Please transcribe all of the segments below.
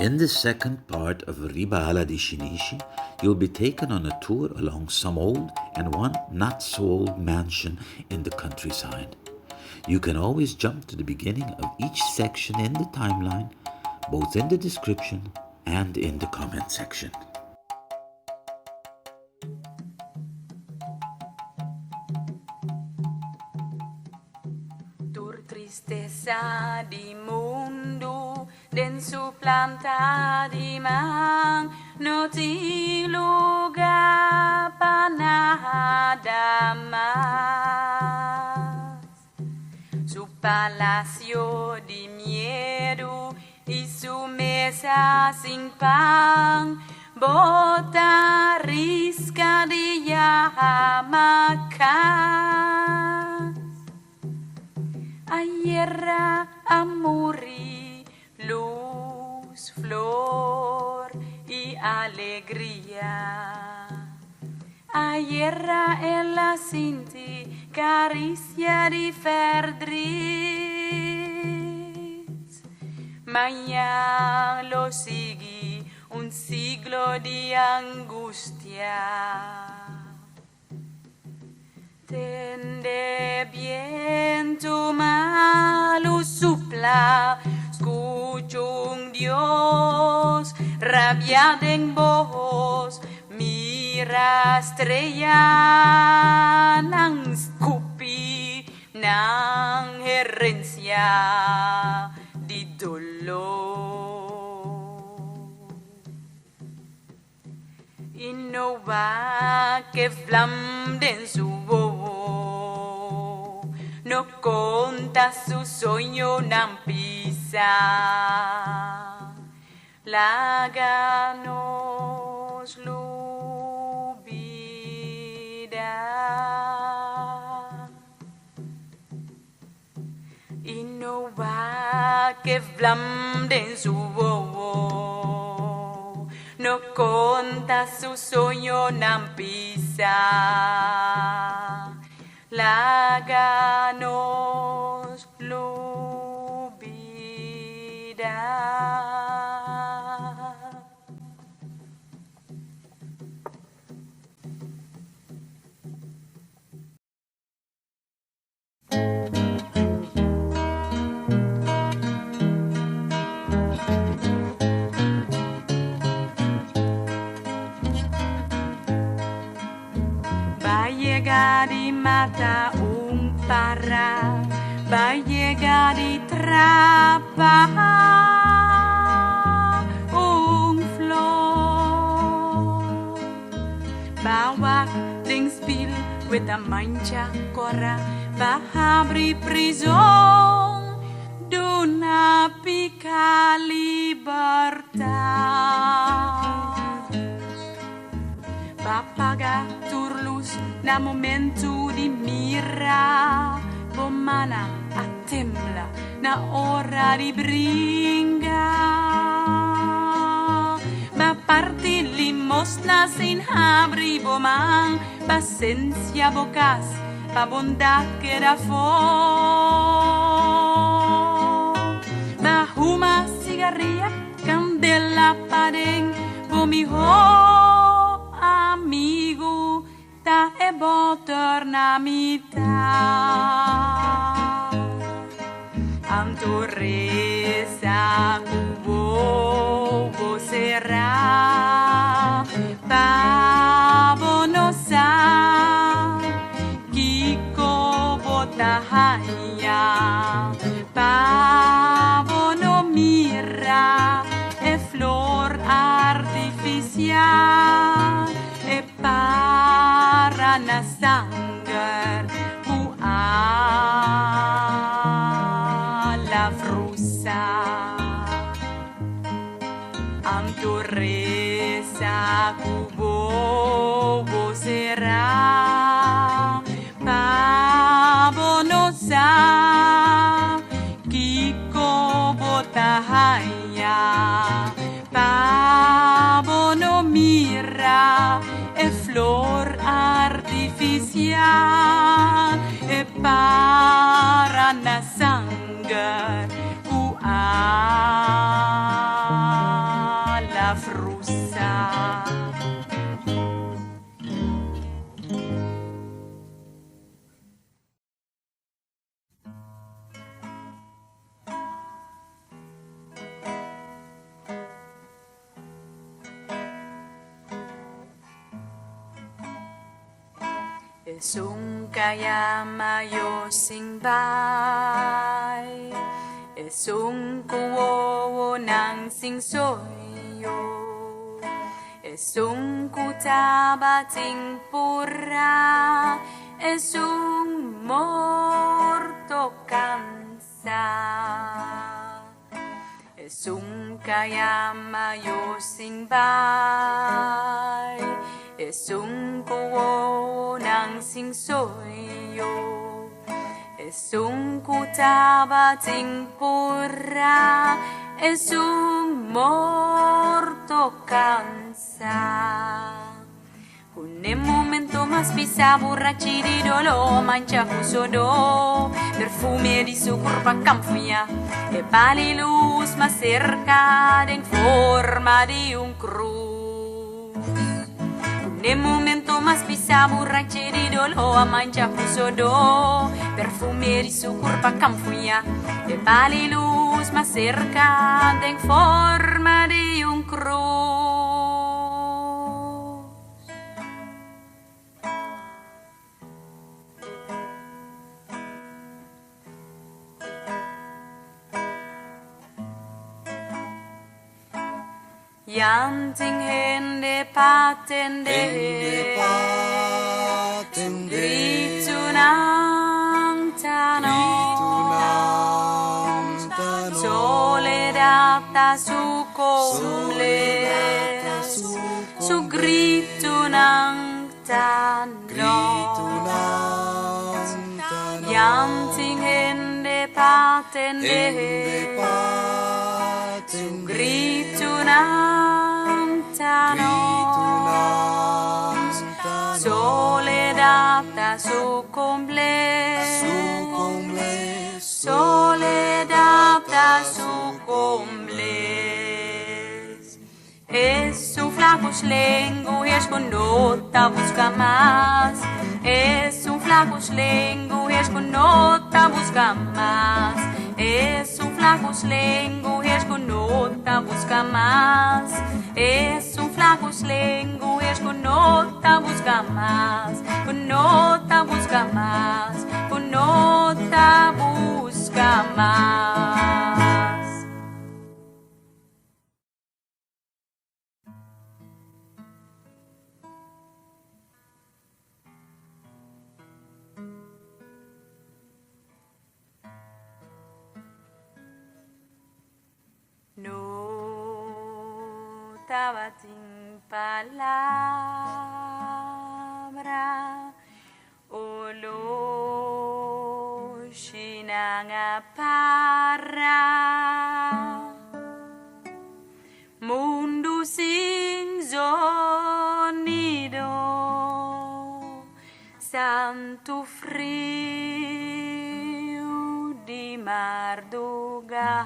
In the second part of Ribaala di Shinichi, you'll be taken on a tour along some old and one not so old mansion in the countryside. You can always jump to the beginning of each section in the timeline, both in the description and in the comment section. Tristeza di mundo den suplanta di mang no ti lugar para nada más. Su palacio de miedo y su mesa sin pan bota risca de hamacas. Ayer amori, luz, flor y alegría. Ayer ella sinti caricia di verdriz. Mañana lo sigue un siglo de angustia. Tende viento malo sopla, escucho un Dios rabiar en voz, mira estrella, nang scupi, nang herencia di dolor. Innova che flamde en su voz, no conta su sueño nan pisa, láganos lubida. Innova che flamde en su voz, no conta su sueño nan pisa, láganos lubida. Va a llegar y mata un parra, va a llegar y trapa un flor. Va a wachting spil with a mancha corra, va a abrir prisión de una pica libertad. Va a pagar turlus na momento di mira, pomana a tembla na hora di bringa. Va a partir limosna sin abrir bomán, paciencia bocas, pa bondad que da fo. Va a fumar cigarrilla, candela paden, por mi amigo, ta e botorna mitad. Antoresa cubo será, pavo no sa, kiko botahaya, pavo no mira, e flor artificial. Para na sanggar ku la frusa Antoresa ku bobo será pavo no sa kiko botahaya pavo no mira e flor artificial e para na sanggar ku la frusta. Esung kaya mayo singbay, esung kuwo ng singsoyo, esung kutabating pura, esung morto kansa. Esung kaya mayo singbay, esung kuwo ng singsoyo, esung kutabating pura, esung morto cansa. Un momento más pisa borrachi di dolo, mancha fusodo, perfume di su curva camfuia, e pali luz más cerca en forma di un cruz. Un momento más pisa borrachi di dolo, mancha fusodo, perfume di su curva camfuia, e pali luz más cerca en forma di un cruz. Yanting hende patende, grito ng tanong, soledad ta sukomle, su grito ng tanong. Yanting hende patende, grito ng tanong, soledad ta sukomble, soledad ta sukomble. Es un flaco slengo y es cuando te busca más. Es un flaco slengo y es cuando te busca más. Es un flaco slengo y es cuando te busca más. Es un flaco slengo y es cuando te busca más. Cuando te busca más. Cuando te busca más. No tabating palabra, olo sinangapara, mundo sin sonido, santo frío di madrugada.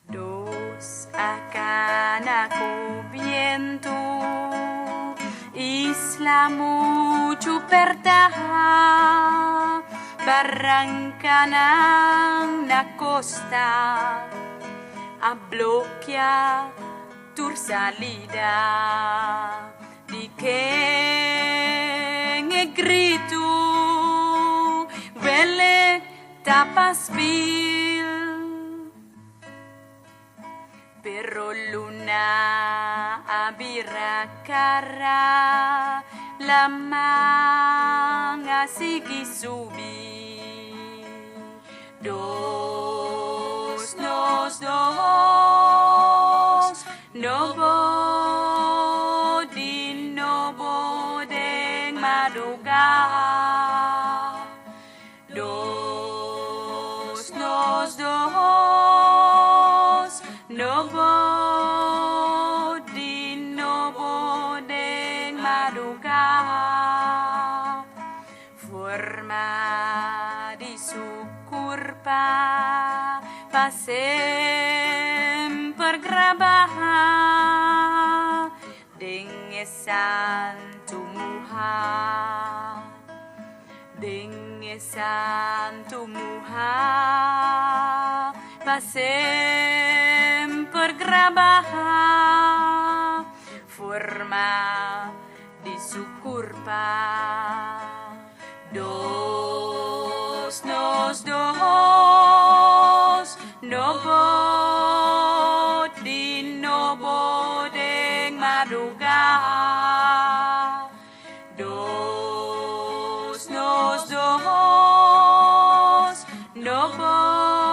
Dos akan aku viento, isla mucho perdaha, barranca na costa, a bloquear tu salida. Di que grito, vele tapas pil. Pero luna abira cara, la manga sigue subir. Dos, no bodeng madrugada. Dos, no bodeng madrugada. Forma di su curva, paseo bergrabaha Dengesan tumuha Dengesan tumuha Pasem bergrabaha Forma di su curpa Dos, nos, dos Nobot din nobodeng maduga Dos, nos, dos Nobot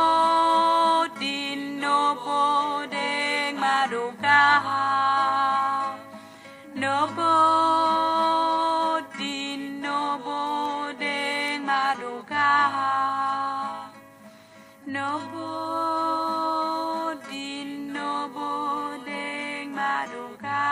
din nobodeng maduga Nobot din nobodeng maduga Nobot din nobodeng maduga